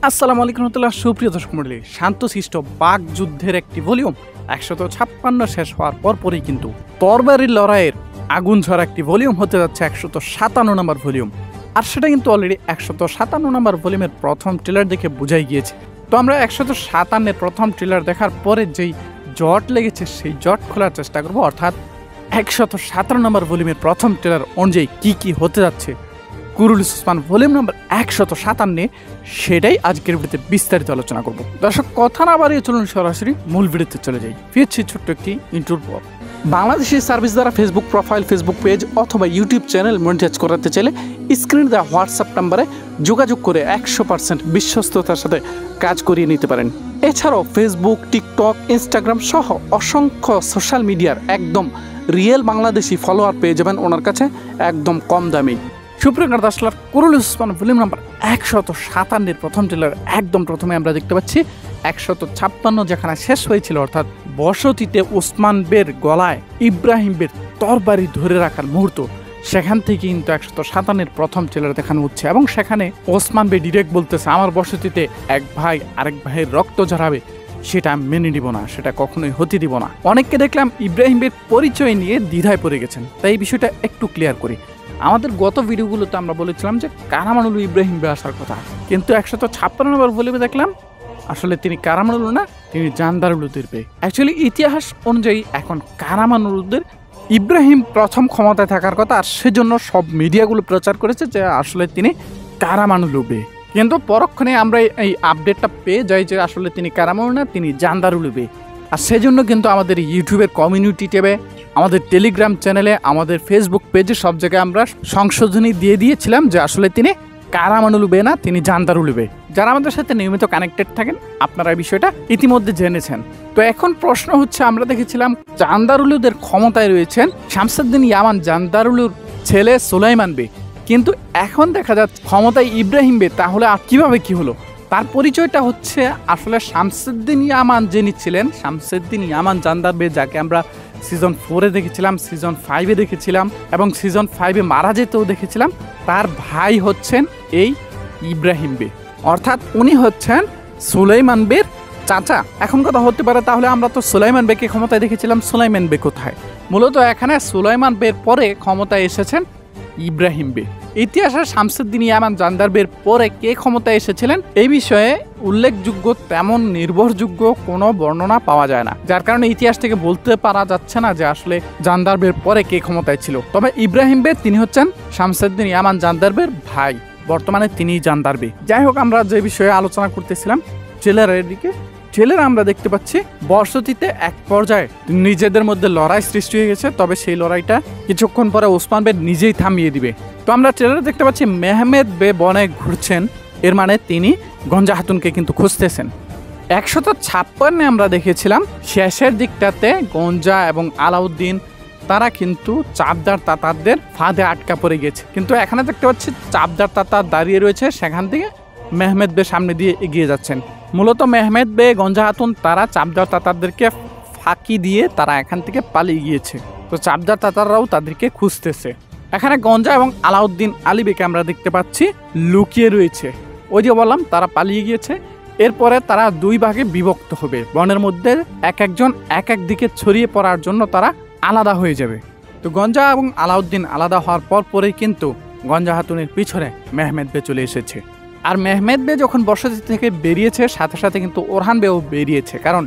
আসসালামু আলাইকুম রহমতুল্লাহ। সুপ্রিয় দর্শক মণ্ডলী, শান্তশিষ্ট বাক যুদ্ধের একটি ভলিউম 156 শেষ হওয়ার পরপরই কিন্তু তরবারির লড়াইয়ের আগুন ঝরা একটি ভলিউম হতে যাচ্ছে 157 নম্বর ভলিউম। আর সেটা কিন্তু অলরেডি 157 নম্বর ভলিউমের প্রথম ট্রেলার দেখে বোঝাই গিয়েছে। তো আমরা 157-এর প্রথম ট্রেলার দেখার পরে যেই জট লেগেছে সেই জট খোলার চেষ্টা করব, অর্থাৎ 117 নম্বর ভলিউমের প্রথম ট্রেলার অনুযায়ী কি হতে যাচ্ছে কুরুলুস ওসমান ভলিউম নম্বর 157, সেটাই আজকের ভিডিওতে বিস্তারিত আলোচনা করব। দর্শক, কথা না বাড়িয়ে চলুন সরাসরি মূল ভিডিওতে চলে যাই। ফিরছি ছোট্ট একটি ইন্ট্রোর পর। বাংলাদেশি সার্ভিস দ্বারা ফেসবুক প্রোফাইল, ফেসবুক পেজ অথবা ইউটিউব চ্যানেল মনিটাইজ করাতে চাইলে স্ক্রিনে দেওয়া হোয়াটসঅ্যাপ নাম্বারে যোগাযোগ করে 100% বিশ্বস্ততার সাথে কাজ করিয়ে নিতে পারেন। এছাড়াও ফেসবুক, টিকটক, ইনস্টাগ্রাম সহ অসংখ্য সোশ্যাল মিডিয়ার একদম রিয়েল বাংলাদেশি ফলোয়ার পেয়ে যাবেন ওনার কাছে একদম কম দামে। সুপ্রিয় দর্শক, কুরুলুস ওসমান ভলিউম নাম্বার 157-এর প্রথম ট্রেলার একদম প্রথমে আমরা দেখতে পাচ্ছি 156 যেখানে শেষ হয়েছিল, অর্থাৎ বসতিতে ওসমান বের গলায় ইব্রাহিম বের তরবারি ধরে রাখার মুহূর্ত, সেখান থেকে কিন্তু 157-এর প্রথম ট্রেলার দেখানো হচ্ছে এবং সেখানে ওসমান বে ডিরেক্ট বলতেছে, আমার বসতিতে এক ভাই আরেক ভাইয়ের রক্ত ঝরাবে, সেটা মেনে নিব না, সেটা কখনোই হতে দিব না। অনেককে দেখলাম ইব্রাহিম বের পরিচয় নিয়ে দ্বিধায় পড়ে গেছেন, তাই এই বিষয়টা একটু ক্লিয়ার করি। আমাদের গত ভিডিওগুলোতে আমরা বলেছিলাম যে কারামানুল ইব্রাহিম বে আসার কথা, কিন্তু 156 নম্বর ভলিউমে দেখলাম আসলে তিনি কারামানুল না, তিনি জান্দারুলুদের বে। অ্যাকচুয়ালি ইতিহাস অনুযায়ী এখন কারামানুলদের ইব্রাহিম প্রথম ক্ষমতায় থাকার কথা, আর সেজন্য সব মিডিয়াগুলো প্রচার করেছে যে আসলে তিনি কারামানুল বে। কিন্তু পরক্ষণে আমরা এই আপডেটটা পেয়ে যাই যে আসলে তিনি কারামানুল না, তিনি জান্দারুল বে। আর সেজন্য কিন্তু আমাদের ইউটিউবের কমিউনিটি ট্যাবে, আমাদের টেলিগ্রাম চ্যানেলে, আমাদের ফেসবুক পেজে সব জায়গায় আমরা সংশোধনী দিয়ে দিয়েছিলাম যে আসলে তিনি কারামানুল বে না, তিনি জান্দারুল বে। যারা আমাদের সাথে নিয়মিত কানেক্টেড থাকেন আপনারা এই বিষয়টা ইতিমধ্যে জেনেছেন। তো এখন প্রশ্ন হচ্ছে, আমরা দেখেছিলাম জান্দারুলুদের ক্ষমতায় রয়েছেন শামসুদ্দিন ইয়ামান জান্দারুলুর ছেলে সুলাইমান বে, কিন্তু এখন দেখা যাচ্ছে ক্ষমতায় ইব্রাহিম বে। তাহলে আর কিভাবে কি হলো? তার পরিচয়টা হচ্ছে আসলে শামসুদ্দিন ইয়ামান যিনি ছিলেন, শামসুদ্দিন ইয়ামান জান্দার বে, যাকে আমরা সিজন 4-এ দেখেছিলাম, সিজন 5-এ দেখেছিলাম এবং সিজন 5-এ মারা যেতেও দেখেছিলাম। তার ভাই হচ্ছেন এই ইব্রাহিম বে, অর্থাৎ উনি হচ্ছেন সুলাইমান বের চাচা। এখন কথা হতে পারে তাহলে আমরা তো সুলাইমান বেকে ক্ষমতায় দেখেছিলাম, সুলাইমান বে কোথায়? মূলত এখানে সুলাইমান বের পরে ক্ষমতায় এসেছেন ইব্রাহিম বে। ইতিহাসে শামসুদ্দিন ইয়ামান জান্দার বের পরে কে ক্ষমতায় এসেছিলেন এই বিষয়ে উল্লেখযোগ্য তেমন নির্ভরযোগ্য কোনো বর্ণনা পাওয়া যায় না, যার কারণে ইতিহাস থেকে বলতে পারা যাচ্ছে না যে আসলে জান্দার বের পরে কে ক্ষমতায় ছিল। তবে ইব্রাহিম বে তিনি হচ্ছেন শামসুদ্দিন ইয়ামান জান্দার বের ভাই, বর্তমানে তিনি জান্দার বে। যাই হোক, আমরা যে বিষয়ে আলোচনা করতেছিলাম ট্রেলারের দিকে, ট্রেলারে আমরা দেখতে পাচ্ছি বসতিতে এক পর্যায়ে নিজেদের মধ্যে লড়াই সৃষ্টি হয়ে গেছে, তবে সেই লড়াইটা কিছুক্ষণ পরে ওসমান বে নিজেই থামিয়ে দিবে। তো আমরা ট্রেলারে দেখতে পাচ্ছি মেহমেদ বে বনে ঘুরছেন, এর মানে তিনি গঞ্জা হাতুনকে কিন্তু খুঁজতেছেন। 156-এ আমরা দেখেছিলাম শেষের দিকটাতে গঞ্জা এবং আলাউদ্দিন তারা কিন্তু চাপদার তাতারদের ফাঁদে আটকা পড়ে গেছে, কিন্তু এখানে দেখতে পাচ্ছি চাপদার তাতার দাঁড়িয়ে রয়েছে, সেখান থেকে মেহমেদ বে সামনে দিয়ে এগিয়ে যাচ্ছেন। মূলত মেহমেদ বে, গঞ্জা হাতুন তারা চাপদার তাতারদেরকে ফাঁকি দিয়ে তারা এখান থেকে পালিয়ে গিয়েছে, তো চাপদার তাতাররাও তাদেরকে খুঁজতেছে। এখানে গঞ্জা এবং আলাউদ্দিন আলী বেকে আমরা দেখতে পাচ্ছি লুকিয়ে রয়েছে, ওই যে বললাম তারা পালিয়ে গিয়েছে। এরপরে তারা দুই ভাগে বিভক্ত হবে, বনের মধ্যে এক একজন এক এক দিকে ছড়িয়ে পড়ার জন্য তারা আলাদা হয়ে যাবে। তো গঞ্জা এবং আলাউদ্দিন আলাদা হওয়ার পরেই কিন্তু গঞ্জা হাতুনের পিছনে মেহমেদ বে চলে এসেছে। আর মেহমেদ বে যখন বসতি থেকে বেরিয়েছে, সাথে সাথে কিন্তু ওরহান বেও বেরিয়েছে, কারণ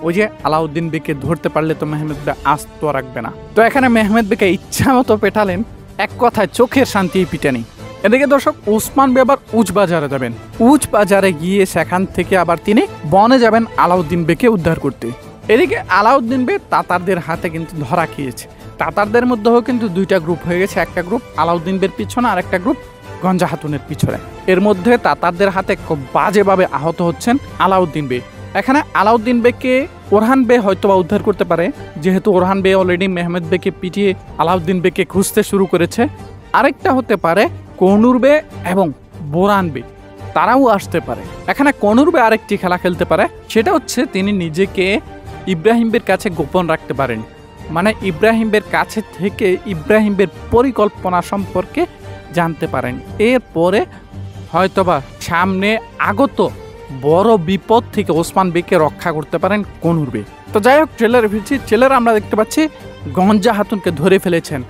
ওই যে আলাউদ্দিন বেকে ধরতে পারলে তো মেহমেদ বে আস্ত রাখবে না। তো এখানে মেহমেদ বেকে ইচ্ছা মতো পেটালেন, এক কথায় চোখের শান্তি পিটানি। এদিকে দর্শক, ওসমান বে আবার উচ বাজারে যাবেন, উচ বাজারে গিয়ে সেখান থেকে আবার তিনি বনে যাবেন আলাউদ্দিন বেকে উদ্ধার করতে। এদিকে আলাউদ্দিন বে তাতারদের হাতে কিন্তু ধরা খেয়েছে, তাতারদের মধ্যেও কিন্তু দুইটা গ্রুপ হয়ে গেছে, একটা গ্রুপ আলাউদ্দিন বের পিছনে আর একটা গ্রুপ গঞ্জা হাতুনের পিছনে। এর মধ্যে তাতারদের হাতে খুব বাজেভাবে আহত হচ্ছেন আলাউদ্দিন বে। এখানে আলাউদ্দিন বেকে ওরহান বে হয়তোবা উদ্ধার করতে পারে, যেহেতু ওরহান বে অলরেডি মেহমেদ বেকে পিটিয়ে আলাউদ্দিন বেকে খুঁজতে শুরু করেছে। আরেকটা হতে পারে কনুর বে এবং বোরান বে, তারাও আসতে পারে। এখানে কনুর বে আরেকটি খেলা খেলতে পারে, সেটা হচ্ছে তিনি নিজেকে ইব্রাহিম বের কাছে গোপন রাখতে পারেন, মানে ইব্রাহিম বের কাছে থেকে ইব্রাহিম বের পরিকল্পনা সম্পর্কে জানতে পারেন। এরপরে হয়তোবা সামনে আগত বড় বিপদ থেকে ওসমান বেগকে রক্ষা করতে পারেন কনুর বেগ। তো যাই হোক, ট্রেলারে ফিরছি। ট্রেলারে আমরা দেখতে পাচ্ছি গঞ্জা খাতুনকে ধরে ফেলেছেন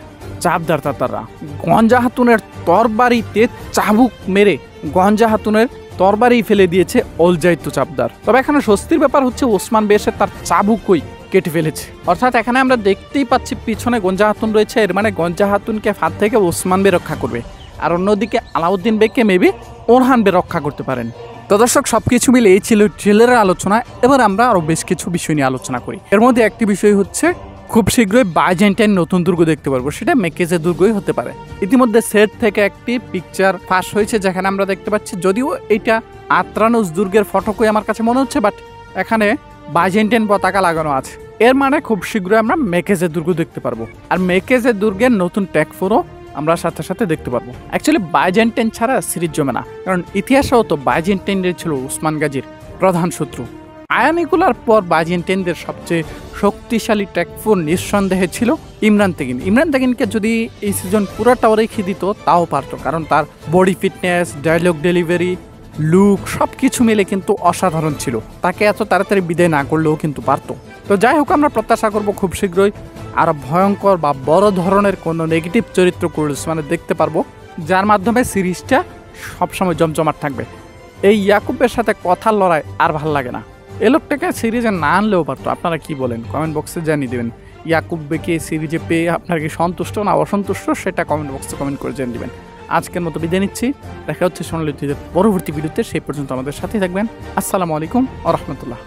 চাপদার তাতাররা। গঞ্জা খাতুনের তরবারিতে চাবুক মেরে গঞ্জা খাতুনের তরবারি ফেলে দিয়েছে অলজাইতো চাপদার। তবে এখানে স্বস্তির ব্যাপার হচ্ছে ওসমান বেশে তার চাবুকই কেটে ফেলেছে। অর্থাৎ এখানে আমরা দেখতেই পাচ্ছি পিছনে গঞ্জা খাতুন রয়েছে, এর মানে গঞ্জা খাতুনকে ফাঁদ থেকে ওসমান বে রক্ষা করবে, আর অন্যদিকে আলাউদ্দিন বেগকে মেবি ওরহান বে রক্ষা করতে পারেন। তো দর্শক, সবকিছু মিলে এই ছিল ট্রেলারের আলোচনা। এবার আমরা আরো বেশ কিছু বিষয় নিয়ে আলোচনা করি। এর মধ্যে একটি বিষয় হচ্ছে খুব শীঘ্রই বাইজেন্টাইন নতুন দুর্গ দেখতে পারবো, সেটা মেকেজে দুর্গই হতে পারে। ইতিমধ্যে সেট থেকে একটি পিকচার ফাঁস হয়েছে যেখানে আমরা দেখতে পাচ্ছি, যদিও এটা আত্রানুস দুর্গের ফটকই আমার কাছে মনে হচ্ছে, বাট এখানে বাইজেন্টাইন পতাকা লাগানো আছে। এর মানে খুব শীঘ্রই আমরা মেকেজে দুর্গ দেখতে পারবো, আর মেকেজে দুর্গের নতুন ট্যাগ 4ও আমরা সাথে সাথে দেখতে পারবো। অ্যাকচুয়ালি বাইজেন্টাইন ছাড়া সিরিজ জমে না, কারণ ইতিহাসেও তো বাইজেন্টাইনদের ছিল উসমান গাজীর প্রধান শত্রু। আয়ানিকুলার পর বাইজেন্টাইনদের সবচেয়ে শক্তিশালী ট্যাগ 4 নিঃসন্দেহে ছিল ইমরান তেগিন। ইমরান তেগিনকে যদি এই সিজন পুরোটাও রেখে দিত তাও পারতো, কারণ তার body fitness, dialogue delivery, look সব কিছু মিলে কিন্তু অসাধারণ ছিল। তাকে এত তাড়াতাড়ি বিদায় না করলেও কিন্তু পারতো। তো যাই হোক, আমরা প্রত্যাশা করবো খুব শীঘ্রই আরো ভয়ঙ্কর বা বড় ধরনের কোনো নেগেটিভ চরিত্র মানে দেখতে পারবো, যার মাধ্যমে সিরিজটা সবসময় জমজমাট থাকবে। এই ইয়াকুবের সাথে কথার লড়াই আর ভাল লাগে না। এই লোকটাকে সিরিজে না আনলেও পারতো। আপনারা কি বলেন কমেন্ট বক্সে জানিয়ে দেবেন। ইয়াকুব বেকে সিরিজে পেয়ে আপনারা কি সন্তুষ্ট না অসন্তুষ্ট, সেটা কমেন্ট বক্সে কমেন্ট করে জানিয়ে দেবেন। আজকের মতো বিদায় নিচ্ছি, দেখা হচ্ছে সোনালী টিভির পরবর্তী ভিডিওতে। সেই পর্যন্ত আমাদের সাথেই থাকবেন। আসসালামু আলাইকুম ওয়া রাহমাতুল্লাহ।